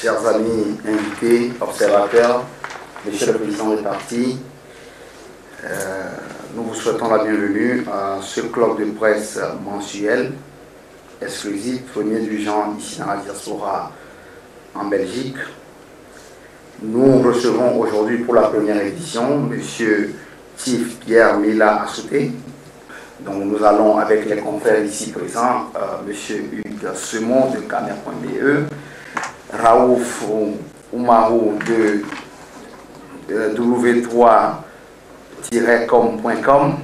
chers amis invités, observateurs, Monsieur le Président du parti, nous vous souhaitons la bienvenue à ce club de presse mensuel, exclusif, premier du genre ici dans la diaspora en Belgique. Nous recevons aujourd'hui pour la première édition Monsieur Tif Pierre Mila Assouté. Donc nous allons avec les confrères ici présents, Monsieur Hugues Semon de Camer.be, Raouf Oumarou de W3-com.com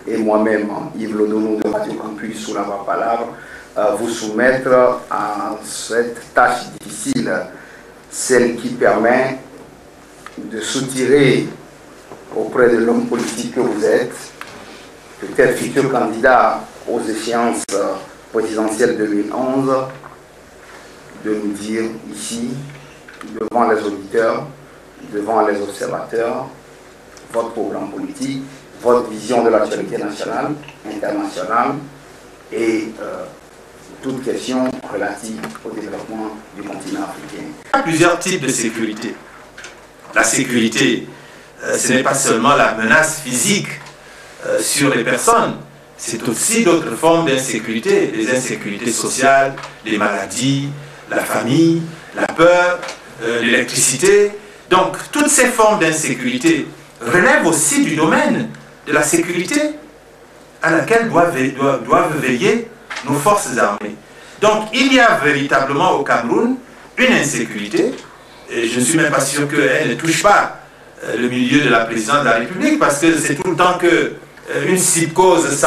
et moi-même, Yves Lodonou de Radio Campus sous la voix Palabre, vous soumettre à cette tâche difficile, celle qui permet de soutirer auprès de l'homme politique que vous êtes, peut-être futur candidat aux échéances présidentielles 2011, de nous dire ici, devant les auditeurs, devant les observateurs, votre programme politique, votre vision de l'actualité nationale, internationale et toute question relative au développement du continent africain. Il y a plusieurs types de sécurité. La sécurité, ce n'est pas seulement la menace physique sur les personnes, c'est aussi d'autres formes d'insécurité, les insécurités sociales, les maladies, la famille, la peur, l'électricité. Donc, toutes ces formes d'insécurité relèvent aussi du domaine de la sécurité à laquelle doivent veiller nos forces armées. Donc, il y a véritablement au Cameroun une insécurité, et je ne suis même pas sûr qu'elle ne touche pas le milieu de la présidence de la République, parce que c'est tout le temps qu'une psychose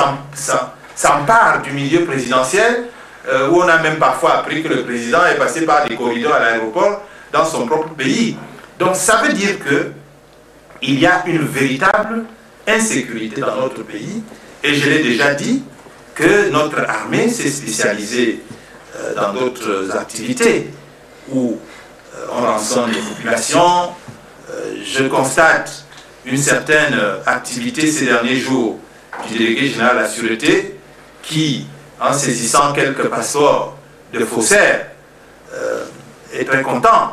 s'empare du milieu présidentiel, où on a même parfois appris que le président est passé par des corridors à l'aéroport dans son propre pays. Donc ça veut dire qu'il y a une véritable insécurité dans notre pays, et je l'ai déjà dit, que notre armée s'est spécialisée dans d'autres activités, où on rançonne les populations. Je constate une certaine activité ces derniers jours du délégué général de la Sûreté qui, en saisissant quelques passeports de faussaires, est très content.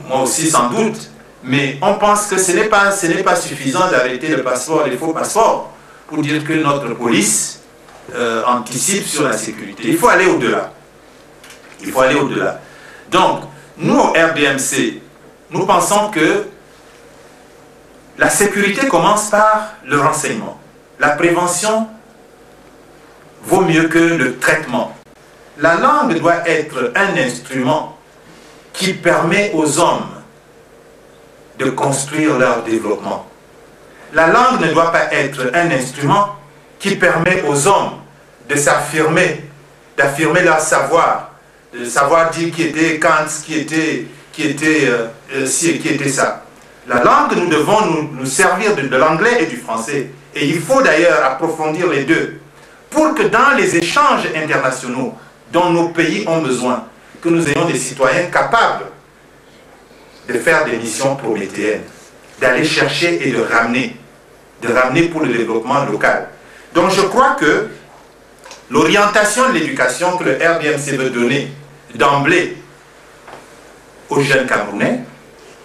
Moi aussi sans doute. Mais on pense que ce n'est pas suffisant d'arrêter le passeport, les faux passeports, pour dire que notre police anticipe sur la sécurité. Il faut aller au-delà. Il faut aller au-delà. Donc, nous au RDMC, nous pensons que la sécurité commence par le renseignement. La prévention vaut mieux que le traitement. La langue doit être un instrument qui permet aux hommes de construire leur développement. La langue ne doit pas être un instrument qui permet aux hommes de s'affirmer, d'affirmer leur savoir, de savoir dire qui était Kant, qui était ci et qui était ça. La langue, nous devons nous servir de l'anglais et du français. Et il faut d'ailleurs approfondir les deux pour que dans les échanges internationaux dont nos pays ont besoin, que nous ayons des citoyens capables de faire des missions prométhéennes, d'aller chercher et de ramener pour le développement local. Donc je crois que l'orientation de l'éducation que le RDMC veut donner d'emblée aux jeunes Camerounais,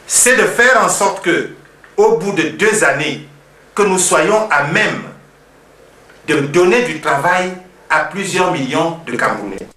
c'est de faire en sorte que, au bout de 2 années, que nous soyons à même de donner du travail à plusieurs millions de Camerounais.